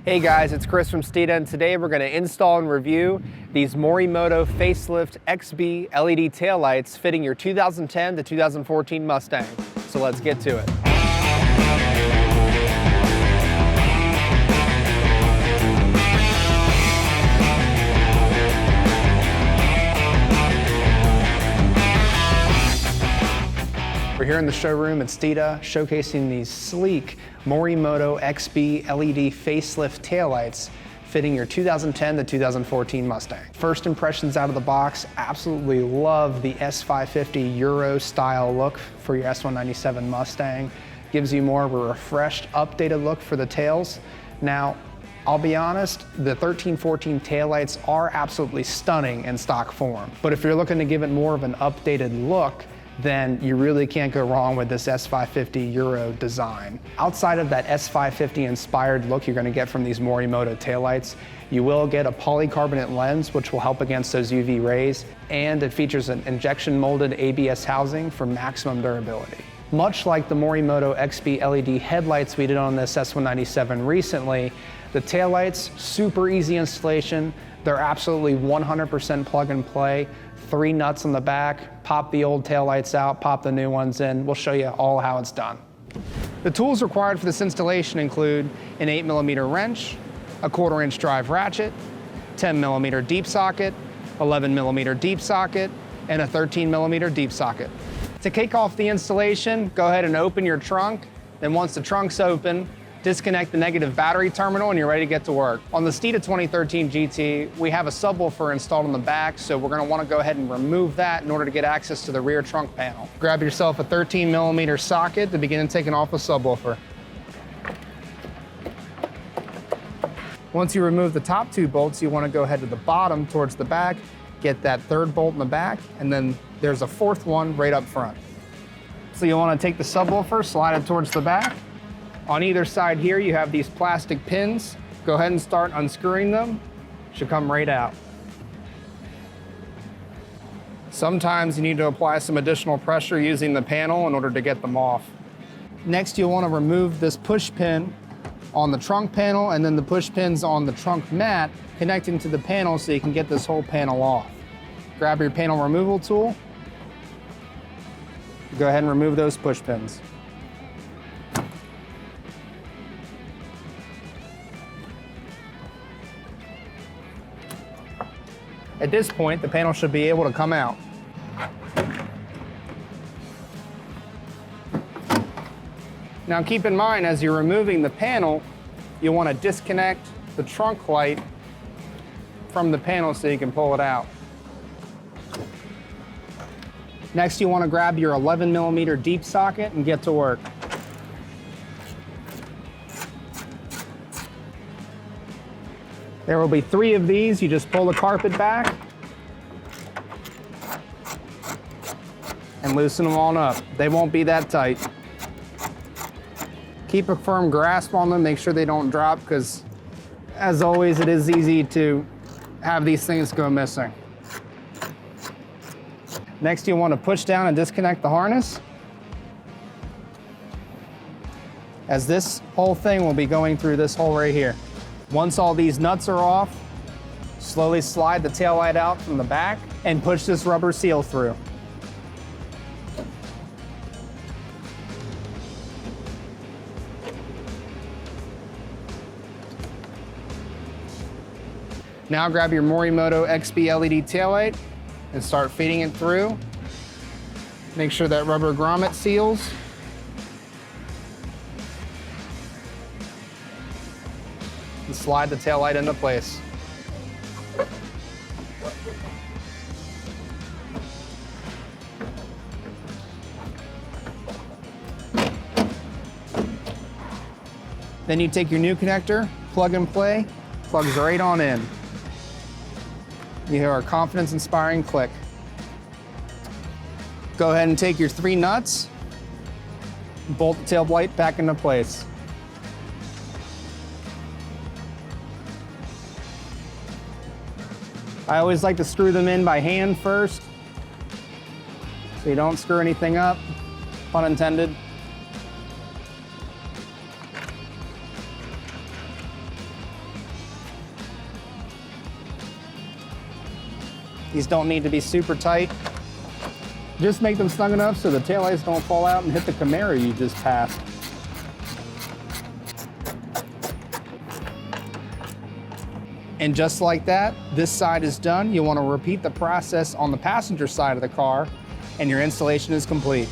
Hey guys, it's Chris from Steeda, and today we're going to install and review these Morimoto Facelift XB LED taillights fitting your 2010 to 2014 Mustang. So let's get to it. We're here in the showroom at Steeda showcasing these sleek Morimoto XB LED facelift taillights fitting your 2010 to 2014 Mustang. First impressions out of the box, absolutely love the S550 Euro style look for your S197 Mustang. Gives you more of a refreshed, updated look for the tails. Now, I'll be honest, the 1314 taillights are absolutely stunning in stock form. But if you're looking to give it more of an updated look, then you really can't go wrong with this S550 Euro design. Outside of that S550 inspired look you're gonna get from these Morimoto taillights, you will get a polycarbonate lens, which will help against those UV rays, and it features an injection molded ABS housing for maximum durability. Much like the Morimoto XB LED headlights we did on this S197 recently, the taillights, super easy installation. They're absolutely 100% plug and play. 3 nuts on the back, pop the old taillights out, pop the new ones in. We'll show you all how it's done. The tools required for this installation include an 8mm wrench, a 1/4 inch drive ratchet, 10mm deep socket, 11mm deep socket, and a 13mm deep socket. To kick off the installation, go ahead and open your trunk. Then once the trunk's open, disconnect the negative battery terminal and you're ready to get to work. On the Steeda 2013 GT, we have a subwoofer installed on the back, so we're gonna wanna go ahead and remove that in order to get access to the rear trunk panel. Grab yourself a 13mm socket to begin taking off the subwoofer. Once you remove the top 2 bolts, you wanna go ahead to the bottom towards the back, get that 3rd bolt in the back, and then there's a 4th one right up front. So you wanna take the subwoofer, slide it towards the back. On either side here, you have these plastic pins. Go ahead and start unscrewing them. Should come right out. Sometimes you need to apply some additional pressure using the panel in order to get them off. Next, you'll want to remove this push pin on the trunk panel and then the push pins on the trunk mat connecting to the panel so you can get this whole panel off. Grab your panel removal tool. Go ahead and remove those push pins. At this point, the panel should be able to come out. Now keep in mind, as you're removing the panel, you want to disconnect the trunk light from the panel so you can pull it out. Next, you want to grab your 11mm deep socket and get to work. There will be 3 of these. You just pull the carpet back and loosen them on up. They won't be that tight. Keep a firm grasp on them. Make sure they don't drop because, as always, it is easy to have these things go missing. Next, you want to push down and disconnect the harness, as this whole thing will be going through this hole right here. Once all these nuts are off, slowly slide the taillight out from the back and push this rubber seal through. Now grab your Morimoto XB LED taillight and start feeding it through. Make sure that rubber grommet seals. And slide the taillight into place. Then you take your new connector, plug and play, plugs right on in. You hear our confidence-inspiring click. Go ahead and take your 3 nuts, bolt the tail light back into place. I always like to screw them in by hand first, so you don't screw anything up, pun intended. These don't need to be super tight. Just make them snug enough so the taillights don't fall out and hit the Camaro you just passed. And just like that, this side is done. You want to repeat the process on the passenger side of the car, and your installation is complete.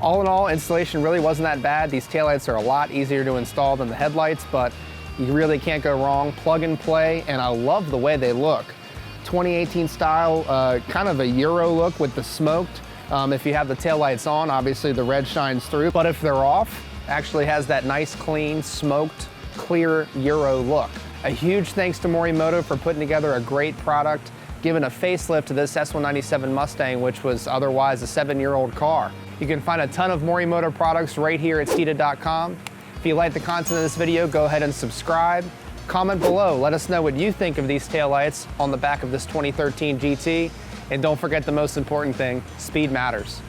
All in all, installation really wasn't that bad. These taillights are a lot easier to install than the headlights, but you really can't go wrong. Plug and play, and I love the way they look. 2018 style, kind of a Euro look with the smoked. If you have the taillights on, obviously the red shines through, but if they're off, actually has that nice, clean, smoked, clear Euro look. A huge thanks to Morimoto for putting together a great product, giving a facelift to this S197 Mustang, which was otherwise a 7-year-old car. You can find a ton of Morimoto products right here at Steeda.com. If you like the content of this video, go ahead and subscribe. Comment below, let us know what you think of these taillights on the back of this 2013 GT. And don't forget the most important thing, speed matters.